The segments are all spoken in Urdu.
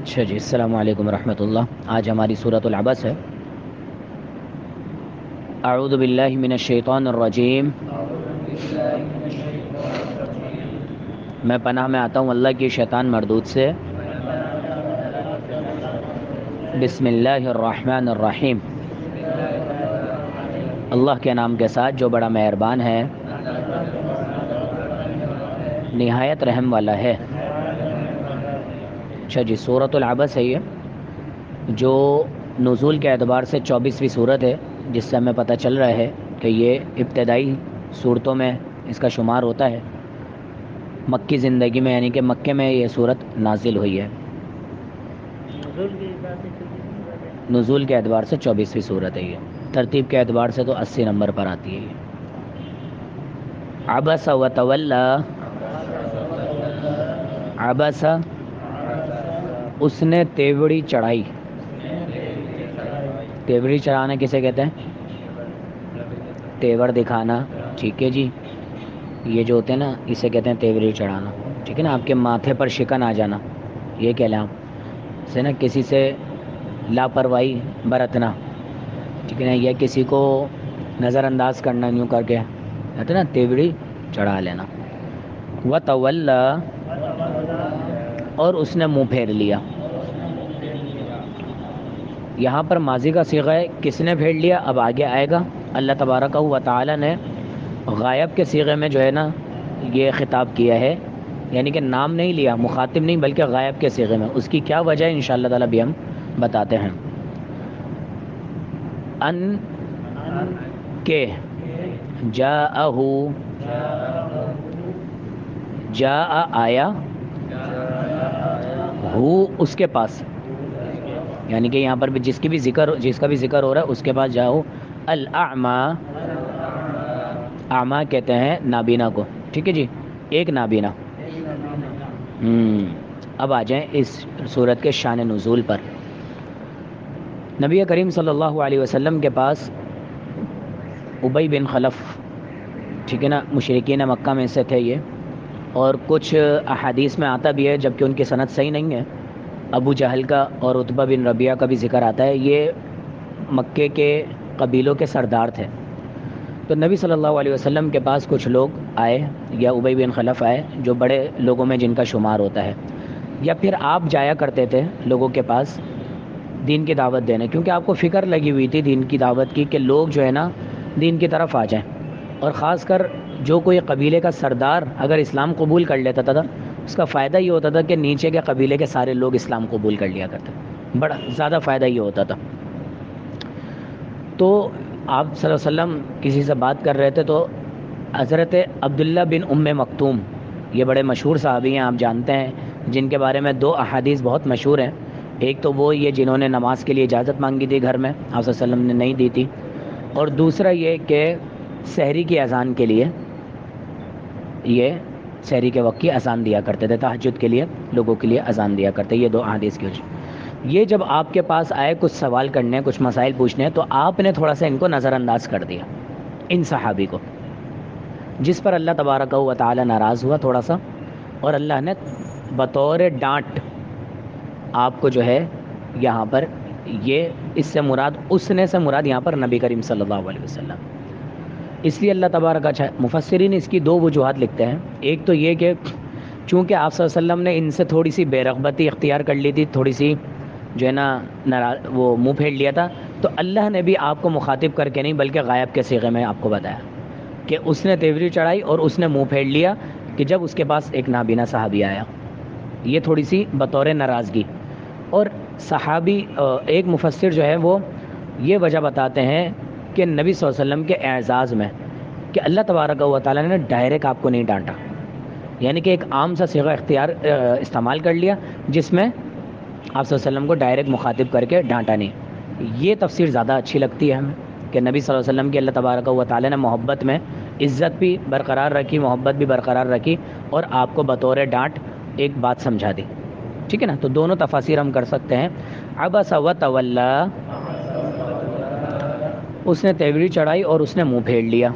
اچھا جی، السلام علیکم ورحمۃ اللہ۔ آج ہماری سورۃ العبس ہے۔ اعوذ باللہ من الشیطان الرجیم، میں پناہ میں آتا ہوں اللہ کی شیطان مردود سے۔ بسم اللہ الرحمن الرحیم، اللہ کے نام کے ساتھ جو بڑا مہربان ہے، نہایت رحم والا ہے۔ اچھا جی، سورۃ العبس ہے یہ، جو نزول کے اعتبار سے 24ویں صورت ہے، جس سے ہمیں پتہ چل رہا ہے کہ یہ ابتدائی صورتوں میں اس کا شمار ہوتا ہے۔ مکی زندگی میں یعنی کہ مکے میں یہ صورت نازل ہوئی ہے۔ نزول کے اعتبار سے 24ویں صورت ہے یہ، ترتیب کے اعتبار سے تو 80 نمبر پر آتی ہے یہ۔ عبس و تولا، عبس اس نے تیوڑی چڑھائی۔ تیوڑی چڑھانا کسے کہتے ہیں؟ تیور دکھانا، ٹھیک ہے جی۔ یہ جو ہوتے ہیں نا، اسے کہتے ہیں تیوری چڑھانا، ٹھیک ہے نا۔ آپ کے ماتھے پر شکن آ جانا، یہ کہہ لیں آپ سے نا، کسی سے لاپرواہی برتنا، ٹھیک ہے نا، یا کسی کو نظر انداز کرنا یوں کر کے، کہتے ہیں نا تیوڑی چڑھا لینا۔ وَتَوَلَّى، اور اس نے منہ پھیر لیا۔ یہاں پر ماضی کا صیغہ ہے، کس نے پھیر لیا اب آگے آئے گا۔ اللہ تبارک و تعالی نے غائب کے صیغے میں جو ہے نا یہ خطاب کیا ہے، یعنی کہ نام نہیں لیا، مخاطب نہیں، بلکہ غائب کے صیغے میں۔ اس کی کیا وجہ ہے انشاءاللہ تعالیٰ بھی ہم بتاتے ہیں۔ ان کے جاءہ، جاء آیا، ہو اس کے پاس، یعنی کہ یہاں پر بھی جس کا بھی ذکر ہو رہا ہے اس کے پاس جاؤ۔ الاعمى، اعمى کہتے ہیں نابینا کو، ٹھیک ہے جی، ایک نابینا۔ اب آ جائیں اس صورت کے شان نزول پر۔ نبی کریم صلی اللہ علیہ وسلم کے پاس ابی بن خلف، ٹھیک ہے نا، مشرکین مکہ میں سے تھے یہ، اور کچھ احادیث میں آتا بھی ہے جبکہ ان کی سند صحیح نہیں ہے، ابو جہل کا اور عتبہ بن ربیعہ کا بھی ذکر آتا ہے۔ یہ مکے کے قبیلوں کے سردار تھے۔ تو نبی صلی اللہ علیہ وسلم کے پاس کچھ لوگ آئے، یا ابی بن خلف آئے، جو بڑے لوگوں میں جن کا شمار ہوتا ہے، یا پھر آپ جایا کرتے تھے لوگوں کے پاس دین کی دعوت دینے، کیونکہ آپ کو فکر لگی ہوئی تھی دین کی دعوت کی، کہ لوگ جو ہے نا دین کی طرف آ جائیں، اور خاص کر جو کوئی قبیلے کا سردار اگر اسلام قبول کر لیتا تھا، اس کا فائدہ یہ ہوتا تھا کہ نیچے کے قبیلے کے سارے لوگ اسلام قبول کر لیا کرتے، بڑا زیادہ فائدہ یہ ہوتا تھا۔ تو آپ صلی اللہ علیہ وسلم کسی سے بات کر رہے تھے، تو حضرت عبداللہ بن ام مکتوم، یہ بڑے مشہور صحابی ہیں، آپ جانتے ہیں، جن کے بارے میں دو احادیث بہت مشہور ہیں۔ ایک تو وہ یہ جنہوں نے نماز کے لیے اجازت مانگی تھی گھر میں، آپ صلی اللہ علیہ وسلم نے نہیں دی تھی، اور دوسرا یہ کہ سحری کی اذان کے لیے، یہ سحری کے وقت کی اذان دیا کرتے تھے، تہجد کے لیے لوگوں کے لیے اذان دیا کرتے، یہ دو احادیث کی وجہ۔ یہ جب آپ کے پاس آئے کچھ سوال کرنے، کچھ مسائل پوچھنے، تو آپ نے تھوڑا سا ان کو نظر انداز کر دیا، ان صحابی کو، جس پر اللہ تبارک و تعالی ناراض ہوا تھوڑا سا، اور اللہ نے بطور ڈانٹ آپ کو جو ہے یہاں پر، یہ اس سے مراد، اس نے سے مراد یہاں پر نبی کریم صلی اللہ علیہ وسلم۔ اس لیے اللہ تبارک، اچھا مفسرین اس کی دو وجوہات لکھتے ہیں۔ ایک تو یہ کہ چونکہ آپ صلی اللہ علیہ وسلم نے ان سے تھوڑی سی بے رغبتی اختیار کر لی تھی، تھوڑی سی جو ہے نا وہ منہ پھیر لیا تھا، تو اللہ نے بھی آپ کو مخاطب کر کے نہیں بلکہ غائب کے صیغے میں آپ کو بتایا کہ اس نے تیوری چڑھائی اور اس نے منہ پھیر لیا، کہ جب اس کے پاس ایک نابینا صحابی آیا، یہ تھوڑی سی بطور ناراضگی۔ اور صحابی ایک مفسر جو ہے وہ یہ وجہ بتاتے ہیں کہ نبی صلی اللہ علیہ وسلم کے اعزاز میں، کہ اللہ تبارک و تعالیٰ نے ڈائریکٹ آپ کو نہیں ڈانٹا، یعنی کہ ایک عام سا صیغہ استعمال کر لیا، جس میں آپ صلی اللہ علیہ وسلم کو ڈائریکٹ مخاطب کر کے ڈانٹا نہیں۔ یہ تفسیر زیادہ اچھی لگتی ہے ہمیں، کہ نبی صلی اللہ علیہ وسلم کی اللہ تبارک و تعالیٰ نے محبت میں عزت بھی برقرار رکھی، محبت بھی برقرار رکھی، اور آپ کو بطور ڈانٹ ایک بات سمجھا دی، ٹھیک ہے نا۔ تو دونوں تفاسیر ہم کر سکتے ہیں۔ عبس و تولا، اس نے تیوری چڑھائی اور اس نے منہ پھیر لیا۔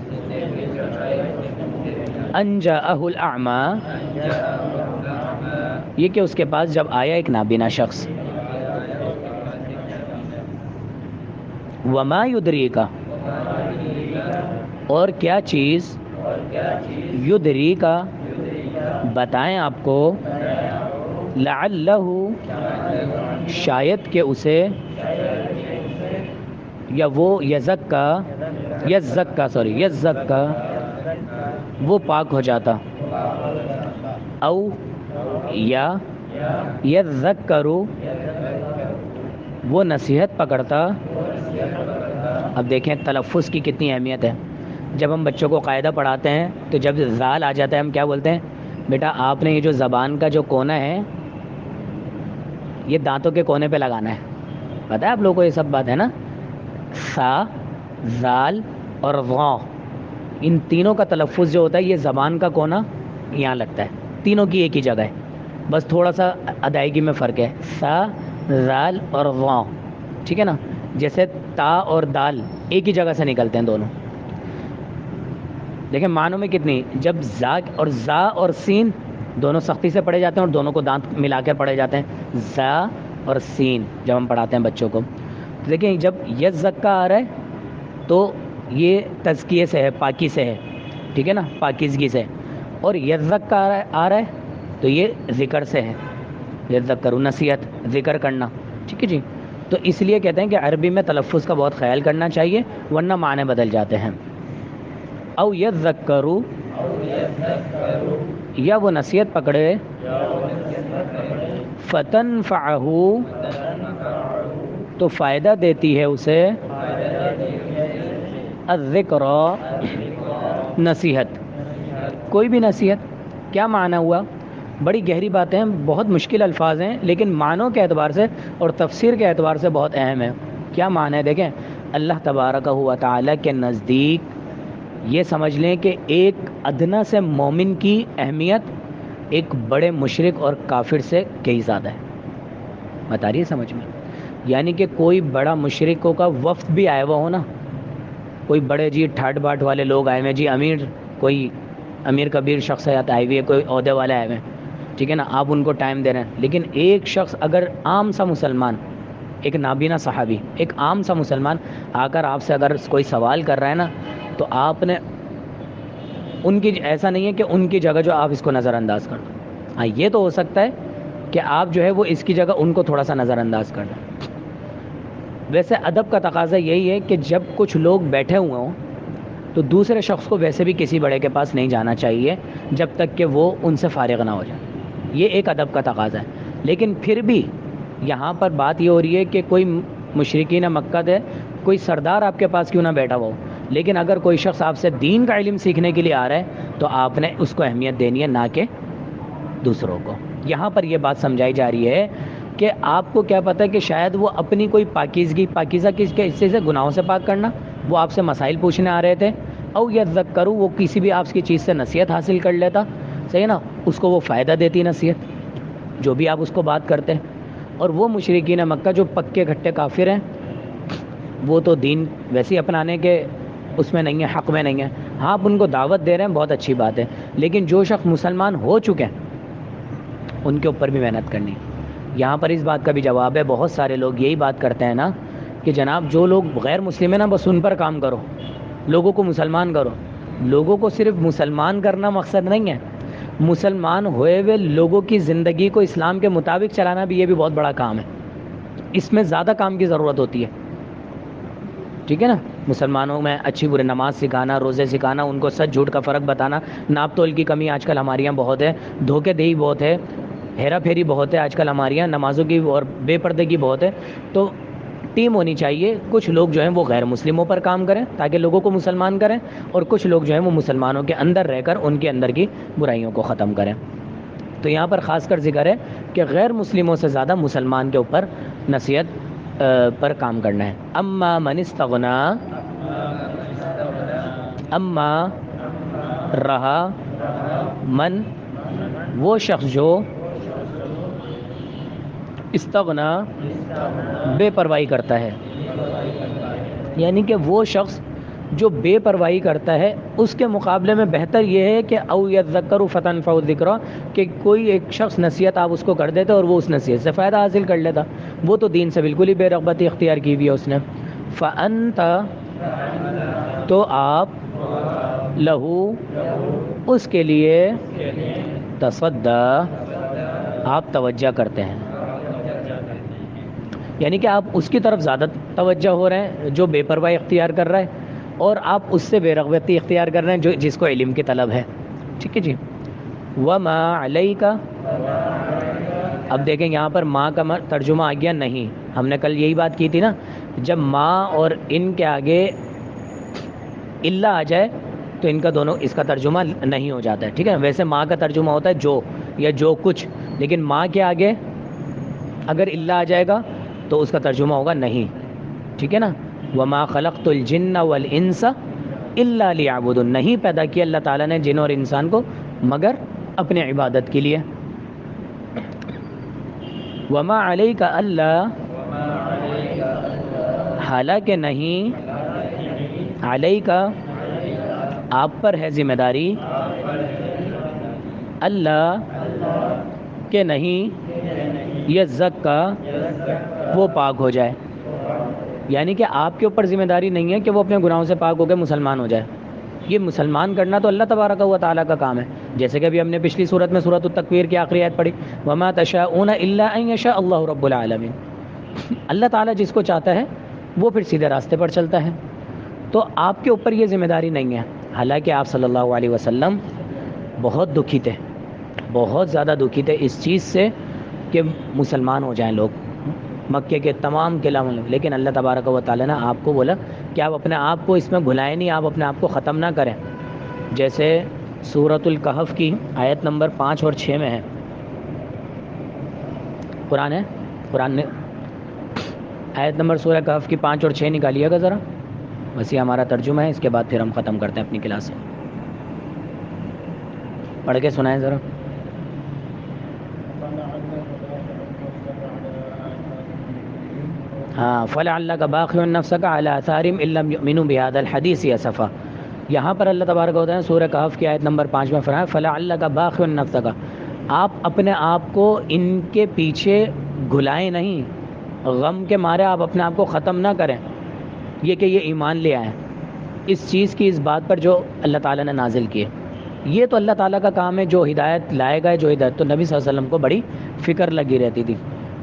ان جاءہ الاعمى، یہ کہ اس کے پاس جب آیا ایک نابینا شخص، وما یدریکا، اور کیا چیز، یدریکا بتائیں آپ کو، لعلہ شاید کہ اسے، یا وہ یزکا، یزکا وہ پاک ہو جاتا، او یا یذکرو وہ نصیحت پکڑتا۔ اب دیکھیں تلفظ کی کتنی اہمیت ہے۔ جب ہم بچوں کو قاعدہ پڑھاتے ہیں تو جب زال آ جاتا ہے ہم کیا بولتے ہیں؟ بیٹا آپ نے یہ جو زبان کا جو کونا ہے یہ دانتوں کے کونے پہ لگانا ہے۔ پتہ ہے آپ لوگوں کو یہ سب بات ہے نا؟ سا، زال اور غا، ان تینوں کا تلفظ جو ہوتا ہے یہ زبان کا کونا یہاں لگتا ہے، تینوں کی ایک ہی جگہ ہے، بس تھوڑا سا ادائیگی میں فرق ہے، سا، زال اور غا، ٹھیک ہے نا؟ جیسے تا اور دال ایک ہی جگہ سے نکلتے ہیں دونوں، لیکن معنوں میں کتنی، جب زا اور سین دونوں سختی سے پڑھے جاتے ہیں اور دونوں کو دانت ملا کر پڑھے جاتے ہیں، زا اور سین جب ہم پڑھاتے ہیں بچوں کو، تو دیکھیں جب یزکا آ رہا ہے تو یہ تزکیے سے ہے، پاکی سے ہے، ٹھیک ہے نا، پاکیزگی سے، اور یزکا آ رہا ہے تو یہ ذکر سے ہے، یذکر نصیحت، ذکر کرنا، ٹھیک ہے جی۔ تو اس لیے کہتے ہیں کہ عربی میں تلفظ کا بہت خیال کرنا چاہیے ورنہ معنی بدل جاتے ہیں۔ او یذکرو، یا وہ نصیحت پکڑے، فتنفعہ تو فائدہ دیتی ہے اسے، الذکر نصیحت، کوئی بھی نصیحت۔ کیا معنی ہوا؟ بڑی گہری باتیں ہیں، بہت مشکل الفاظ ہیں، لیکن معنوں کے اعتبار سے اور تفسیر کے اعتبار سے بہت اہم ہے۔ کیا معنی ہے؟ دیکھیں اللہ تبارک و تعالی کے نزدیک یہ سمجھ لیں کہ ایک ادنا سے مومن کی اہمیت ایک بڑے مشرک اور کافر سے کئی زیادہ ہے۔ بتا رہی ہے سمجھ میں؟ یعنی کہ کوئی بڑا مشرکوں کا وفد بھی آیا ہوا ہو نا، کوئی بڑے جی ٹھاٹ باٹ والے لوگ آئے ہوئے، جی کوئی امیر کبیر شخص آئی ہوئی ہے، کوئی عہدے والے آئے ہوئے ہیں، ٹھیک ہے نا، آپ ان کو ٹائم دے رہے ہیں، لیکن ایک شخص اگر عام سا مسلمان، ایک نابینا صحابی، ایک عام سا مسلمان آ کر آپ سے اگر کوئی سوال کر رہا ہے نا، تو آپ نے ان کی، ایسا نہیں ہے کہ ان کی جگہ جو آپ اس کو نظر انداز کر دو، ہاں یہ تو ہو سکتا ہے کہ آپ جو ہے وہ اس کی جگہ ان کو تھوڑا سا نظر انداز کر دیں۔ ویسے ادب کا تقاضا یہی ہے کہ جب کچھ لوگ بیٹھے ہوئے ہوں تو دوسرے شخص کو ویسے بھی کسی بڑے کے پاس نہیں جانا چاہیے جب تک کہ وہ ان سے فارغ نہ ہو جائے، یہ ایک ادب کا تقاضا ہے۔ لیکن پھر بھی یہاں پر بات یہ ہو رہی ہے کہ کوئی مشرکین مکہ ہے، کوئی سردار آپ کے پاس کیوں نہ بیٹھا ہوا ہو، لیکن اگر کوئی شخص آپ سے دین کا علم سیکھنے کے لیے آ رہا ہے تو آپ نے اس کو اہمیت دینی ہے، نہ کہ دوسروں کو۔ یہاں پر یہ بات سمجھائی جا رہی ہے کہ آپ کو کیا پتہ ہے کہ شاید وہ اپنی کوئی پاکیزہ کس کے حصے سے، گناہوں سے پاک کرنا، وہ آپ سے مسائل پوچھنے آ رہے تھے، او یذکروا وہ کسی بھی آپ کی چیز سے نصیحت حاصل کر لیتا، صحیح نا، اس کو وہ فائدہ دیتی نصیحت جو بھی آپ اس کو بات کرتے۔ اور وہ مشرکین مکہ جو پکے گھٹے کافر ہیں، وہ تو دین ویسے ہی اپنانے کے اس میں نہیں ہے، حق میں نہیں ہے، ہاں آپ ان کو دعوت دے رہے ہیں، بہت اچھی بات ہے، لیکن جو شخص مسلمان ہو چکے ہیں ان کے اوپر بھی محنت کرنی۔ یہاں پر اس بات کا بھی جواب ہے، بہت سارے لوگ یہی بات کرتے ہیں نا کہ جناب جو لوگ غیر مسلم ہیں نا بس ان پر کام کرو، لوگوں کو مسلمان کرو۔ لوگوں کو صرف مسلمان کرنا مقصد نہیں ہے، مسلمان ہوئے ہوئے لوگوں کی زندگی کو اسلام کے مطابق چلانا بھی، یہ بھی بہت بڑا کام ہے، اس میں زیادہ کام کی ضرورت ہوتی ہے، ٹھیک ہے نا۔ مسلمانوں میں اچھی برے نماز سکھانا، روزے سکھانا، ان کو سچ جھوٹ کا فرق بتانا، ناپ تول کی کمی آج کل ہمارے یہاں بہت ہے، دھوکے دہی بہت ہے، ہیرا پھیری بہت ہے آج کل ہمارے یہاں، نمازوں کی اور بے پردے کی بہت ہے۔ تو ٹیم ہونی چاہیے، کچھ لوگ جو ہیں وہ غیر مسلموں پر کام کریں تاکہ لوگوں کو مسلمان کریں، اور کچھ لوگ جو ہیں وہ مسلمانوں کے اندر رہ کر ان کے اندر کی برائیوں کو ختم کریں۔ تو یہاں پر خاص کر ذکر ہے کہ غیر مسلموں سے زیادہ مسلمان کے اوپر نصیحت پر کام کرنا ہے۔ اما من استغنا، اما رہا، من وہ شخص جو استغنا بے پرواہی کرتا ہے، یعنی کہ وہ شخص جو بے پرواہی کرتا ہے اس کے مقابلے میں بہتر یہ ہے کہ او یذکر فتنفع الذکریٰ، کہ کوئی ایک شخص نصیحت آپ اس کو کر دیتے اور وہ اس نصیحت سے فائدہ حاصل کر لیتا، وہ تو دین سے بالکل ہی بے رغبتی اختیار کی ہوئی ہے اس نے۔ فأنت تو آپ لہو اس کے لیے تصدی آپ توجہ کرتے ہیں، یعنی کہ آپ اس کی طرف زیادہ توجہ ہو رہے ہیں جو بے پرواہی اختیار کر رہا ہے، اور آپ اس سے بے رغبتی اختیار کر رہے ہیں جو جس کو علم کی طلب ہے. ٹھیک ہے جی. وما علیک، اب دیکھیں یہاں پر ماں کا ترجمہ آ گیا نہیں. ہم نے کل یہی بات کی تھی نا، جب ماں اور ان کے آگے الا آ جائے تو ان کا دونوں اس کا ترجمہ نہیں ہو جاتا ہے. ٹھیک ہے، ویسے ماں کا ترجمہ ہوتا ہے جو یا جو کچھ، لیکن ماں کے آگے اگر الا آ جائے گا تو اس کا ترجمہ ہوگا نہیں. ٹھیک ہے نا. وما خلقت الجن والانس الا لیعبدون، نہیں پیدا کیا اللہ تعالیٰ نے جن اور انسان کو مگر اپنے عبادت کے لیے. وما علیک الا، حالانکہ نہیں، علیک آپ پر ہے ذمہ داری، اللہ کہ نہیں یزکا وہ پاک ہو جائے، یعنی کہ آپ کے اوپر ذمہ داری نہیں ہے کہ وہ اپنے گناہوں سے پاک ہو کے مسلمان ہو جائے. یہ مسلمان کرنا تو اللہ تبارک و تعالیٰ کا کام ہے. جیسے کہ ابھی ہم نے پچھلی صورت میں سورۃ التکویر کی آخری آیت پڑھی، وما تشاءون الا ان یشاء اللہ رب العالمین. اللہ تعالیٰ جس کو چاہتا ہے وہ پھر سیدھے راستے پر چلتا ہے. تو آپ کے اوپر یہ ذمہ داری نہیں ہے. حالانکہ آپ صلی اللہ علیہ وسلم بہت دکھی تھے، بہت زیادہ دکھی تھے اس چیز سے کہ مسلمان ہو جائیں لوگ، مکے کے تمام قلعہ، لیکن اللہ تبارک و تعالیٰ نے آپ کو بولا کہ آپ اپنے آپ کو اس میں بھلائیں نہیں، آپ اپنے آپ کو ختم نہ کریں. جیسے سورۃ الکہف کی آیت نمبر 5 اور 6 میں ہے. قرآن نے آیت نمبر سورہ کہف کی 5 اور 6 نکالیے گا ذرا. بس یہ ہمارا ترجمہ ہے، اس کے بعد پھر ہم ختم کرتے ہیں اپنی کلاس. پڑھ کے سنائیں ذرا. ہاں، فَلَعَلَّكَ بَاخِعٌ نَفْسَكَ عَلَىٰ آثَارِهِمْ إِن لَّمْ يُؤْمِنُوا بِهَٰذَا الْحَدِيثِ أَسَفًا. یہاں پر اللہ تبارک و تعالیٰ نے سورہ کہف کی آیت نمبر 5 میں فرمایا فَلَعَلَّكَ بَاخِعٌ نَفْسَكَ، آپ اپنے آپ کو ان کے پیچھے گھلائیں نہیں، غم کے مارے آپ اپنے آپ کو ختم نہ کریں. یہ کہ یہ ایمان لے آئیں اس چیز کی، اس بات پر جو اللہ تعالیٰ نے نازل کی ہے. یہ تو اللہ تعالیٰ کا کام ہے، جو ہدایت لائے گا، جو ہدایت، تو نبی صلی اللہ علیہ وسلم کو بڑی فکر لگی رہتی تھی.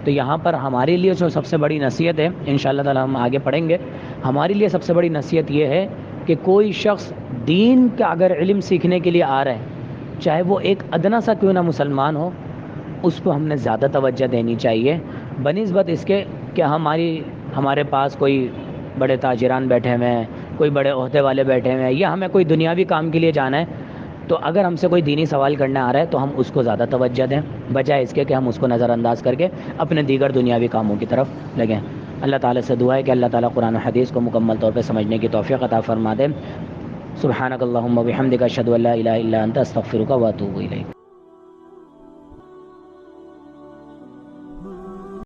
تو یہاں پر ہمارے لیے جو سب سے بڑی نصیحت ہے، انشاءاللہ تعالیٰ ہم آگے پڑھیں گے، ہمارے لیے سب سے بڑی نصیحت یہ ہے کہ کوئی شخص دین کا اگر علم سیکھنے کے لیے آ رہا ہے، چاہے وہ ایک ادنا سا کیوں نہ مسلمان ہو، اس کو ہم نے زیادہ توجہ دینی چاہیے بنسبت اس کے کہ ہمارے پاس کوئی بڑے تاجران بیٹھے ہوئے ہیں، کوئی بڑے عہدے والے بیٹھے ہوئے ہیں، یا ہمیں کوئی دنیاوی کام کے لیے جانا ہے. تو اگر ہم سے کوئی دینی سوال کرنے آ رہا ہے تو ہم اس کو زیادہ توجہ دیں، بجائے اس کے کہ ہم اس کو نظر انداز کر کے اپنے دیگر دنیاوی کاموں کی طرف لگیں. اللہ تعالیٰ سے دعا ہے کہ اللہ تعالیٰ قرآن و حدیث کو مکمل طور پہ سمجھنے کی توفیق عطا فرما دے. سبحانک اللہم و بحمدک اشہد ان لا الہ الا انت استغفرک و اتوب الیک.